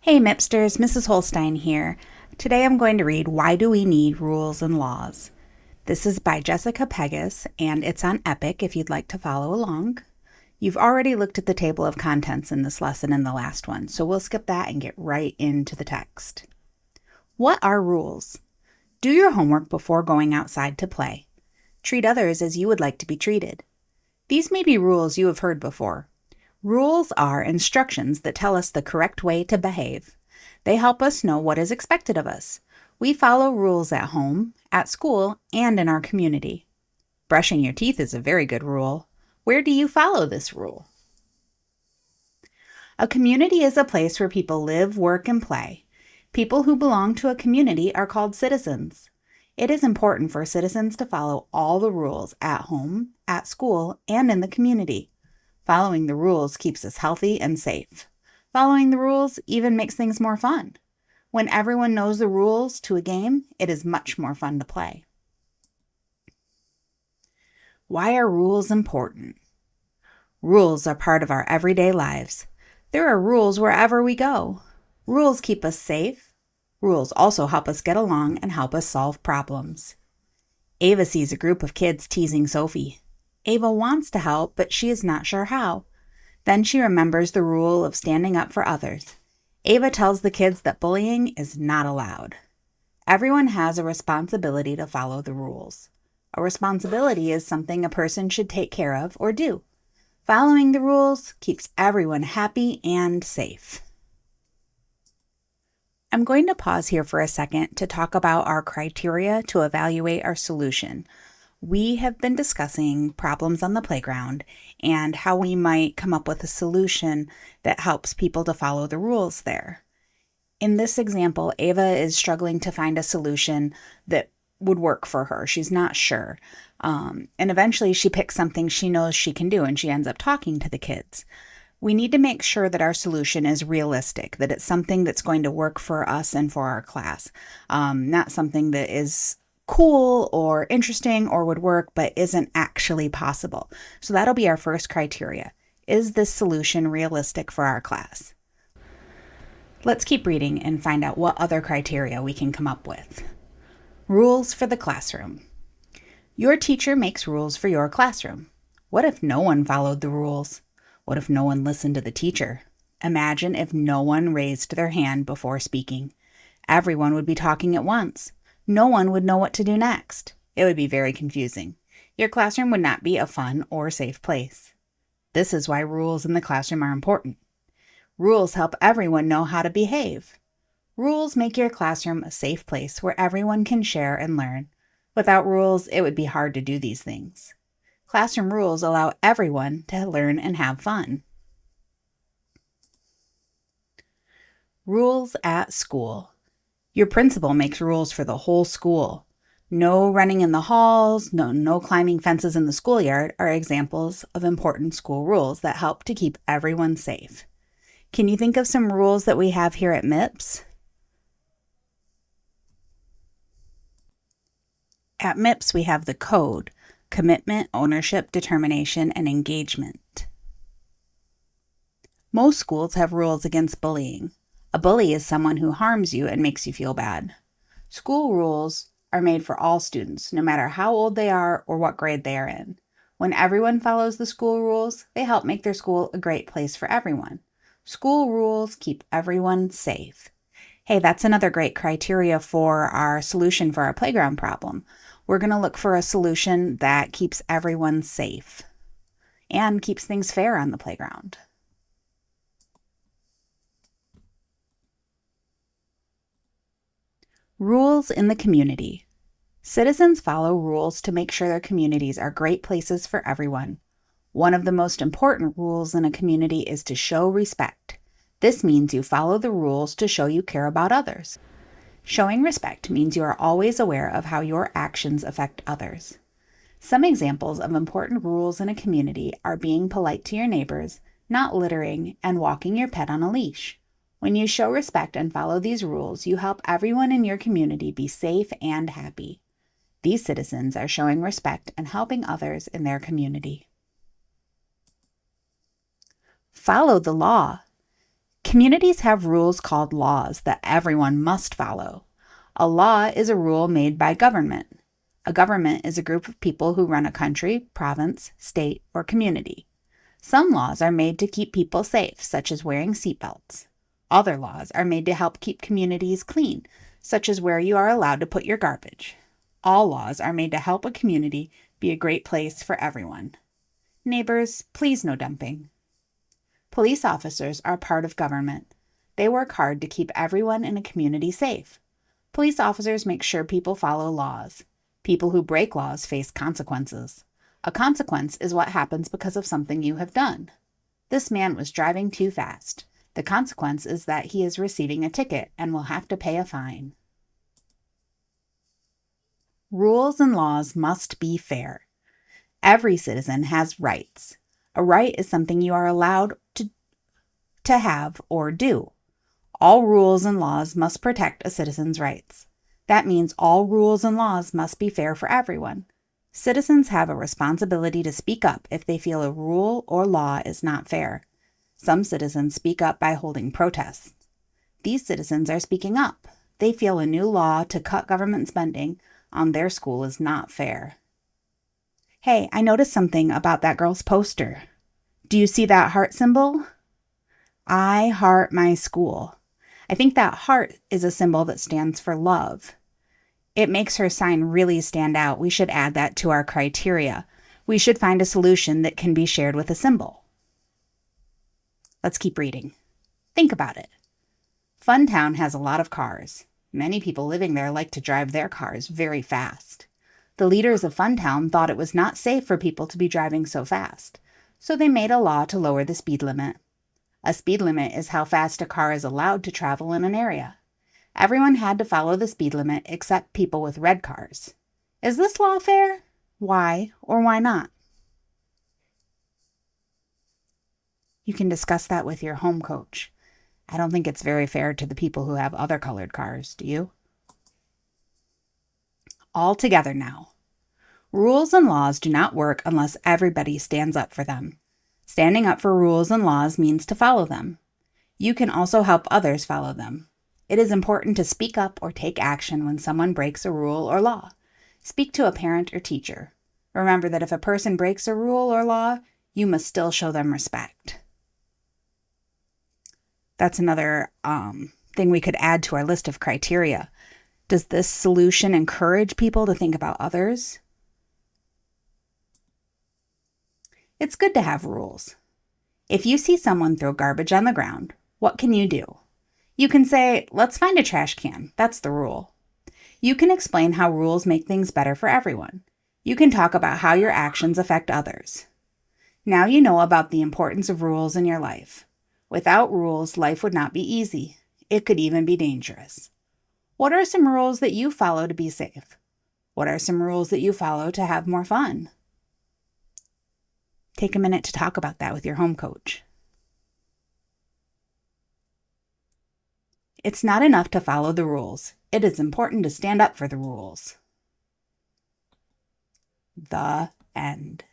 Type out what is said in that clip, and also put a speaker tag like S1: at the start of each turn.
S1: Hey Mipsters, Mrs. Holstine here. Today I'm going to read Why Do We Need Rules and Laws? This is by Jessica Pegis, and it's on Epic if you'd like to follow along. You've already looked at the table of contents in this lesson in the last one, so we'll skip that and get right into the text. What are rules? Do your homework before going outside to play. Treat others as you would like to be treated. These may be rules you have heard before. Rules are instructions that tell us the correct way to behave. They help us know what is expected of us. We follow rules at home, at school, and in our community. Brushing your teeth is a very good rule. Where do you follow this rule? A community is a place where people live, work, and play. People who belong to a community are called citizens. It is important for citizens to follow all the rules at home, at school, and in the community. Following the rules keeps us healthy and safe. Following the rules even makes things more fun. When everyone knows the rules to a game, it is much more fun to play. Why are rules important? Rules are part of our everyday lives. There are rules wherever we go. Rules keep us safe. Rules also help us get along and help us solve problems. Ava sees a group of kids teasing Sophie. Ava wants to help, but she is not sure how. Then she remembers the rule of standing up for others. Ava tells the kids that bullying is not allowed. Everyone has a responsibility to follow the rules. A responsibility is something a person should take care of or do. Following the rules keeps everyone happy and safe. I'm going to pause here for a second to talk about our criteria to evaluate our solution. We have been discussing problems on the playground and how we might come up with a solution that helps people to follow the rules there. In this example, Ava is struggling to find a solution that would work for her. She's not sure. And eventually she picks something she knows she can do, and she ends up talking to the kids. We need to make sure that our solution is realistic, that it's something that's going to work for us and for our class, not something that is cool or interesting or would work but isn't actually possible. So that'll be our first criteria. Is this solution realistic for our class? Let's keep reading and find out what other criteria we can come up with. Rules for the classroom. Your teacher makes rules for your classroom. What if no one followed the rules? What if no one listened to the teacher? Imagine if no one raised their hand before speaking. Everyone would be talking at once. No one would know what to do next. It would be very confusing. Your classroom would not be a fun or safe place. This is why rules in the classroom are important. Rules help everyone know how to behave. Rules make your classroom a safe place where everyone can share and learn. Without rules, it would be hard to do these things. Classroom rules allow everyone to learn and have fun. Rules at school. Your principal makes rules for the whole school. No running in the halls, no climbing fences in the schoolyard are examples of important school rules that help to keep everyone safe. Can you think of some rules that we have here at MIPS? At MIPS, we have the code: commitment, ownership, determination, and engagement. Most schools have rules against bullying. A bully is someone who harms you and makes you feel bad. School rules are made for all students, no matter how old they are or what grade they are in. When everyone follows the school rules, they help make their school a great place for everyone. School rules keep everyone safe. Hey, that's another great criteria for our solution for our playground problem. We're going to look for a solution that keeps everyone safe and keeps things fair on the playground. Rules in the community. Citizens follow rules to make sure their communities are great places for everyone. One of the most important rules in a community is to show respect. This means you follow the rules to show you care about others. Showing respect means you are always aware of how your actions affect others. Some examples of important rules in a community are being polite to your neighbors, not littering, and walking your pet on a leash. When you show respect and follow these rules, you help everyone in your community be safe and happy. These citizens are showing respect and helping others in their community. Follow the law. Communities have rules called laws that everyone must follow. A law is a rule made by government. A government is a group of people who run a country, province, state, or community. Some laws are made to keep people safe, such as wearing seatbelts. Other laws are made to help keep communities clean, such as where you are allowed to put your garbage. All laws are made to help a community be a great place for everyone. Neighbors, please no dumping. Police officers are part of government. They work hard to keep everyone in a community safe. Police officers make sure people follow laws. People who break laws face consequences. A consequence is what happens because of something you have done. This man was driving too fast. The consequence is that he is receiving a ticket and will have to pay a fine. Rules and laws must be fair. Every citizen has rights. A right is something you are allowed to have or do. All rules and laws must protect a citizen's rights. That means all rules and laws must be fair for everyone. Citizens have a responsibility to speak up if they feel a rule or law is not fair. Some citizens speak up by holding protests. These citizens are speaking up. They feel a new law to cut government spending on their school is not fair. Hey, I noticed something about that girl's poster. Do you see that heart symbol? I heart my school. I think that heart is a symbol that stands for love. It makes her sign really stand out. We should add that to our criteria. We should find a solution that can be shared with a symbol. Let's keep reading. Think about it. Funtown has a lot of cars. Many people living there like to drive their cars very fast. The leaders of Funtown thought it was not safe for people to be driving so fast, so they made a law to lower the speed limit. A speed limit is how fast a car is allowed to travel in an area. Everyone had to follow the speed limit except people with red cars. Is this law fair? Why or why not? You can discuss that with your home coach. I don't think it's very fair to the people who have other colored cars, do you? All together now. Rules and laws do not work unless everybody stands up for them. Standing up for rules and laws means to follow them. You can also help others follow them. It is important to speak up or take action when someone breaks a rule or law. Speak to a parent or teacher. Remember that if a person breaks a rule or law, you must still show them respect. That's another thing we could add to our list of criteria. Does this solution encourage people to think about others? It's good to have rules. If you see someone throw garbage on the ground, what can you do? You can say, let's find a trash can. That's the rule. You can explain how rules make things better for everyone. You can talk about how your actions affect others. Now you know about the importance of rules in your life. Without rules, life would not be easy. It could even be dangerous. What are some rules that you follow to be safe? What are some rules that you follow to have more fun? Take a minute to talk about that with your home coach. It's not enough to follow the rules. It is important to stand up for the rules. The end.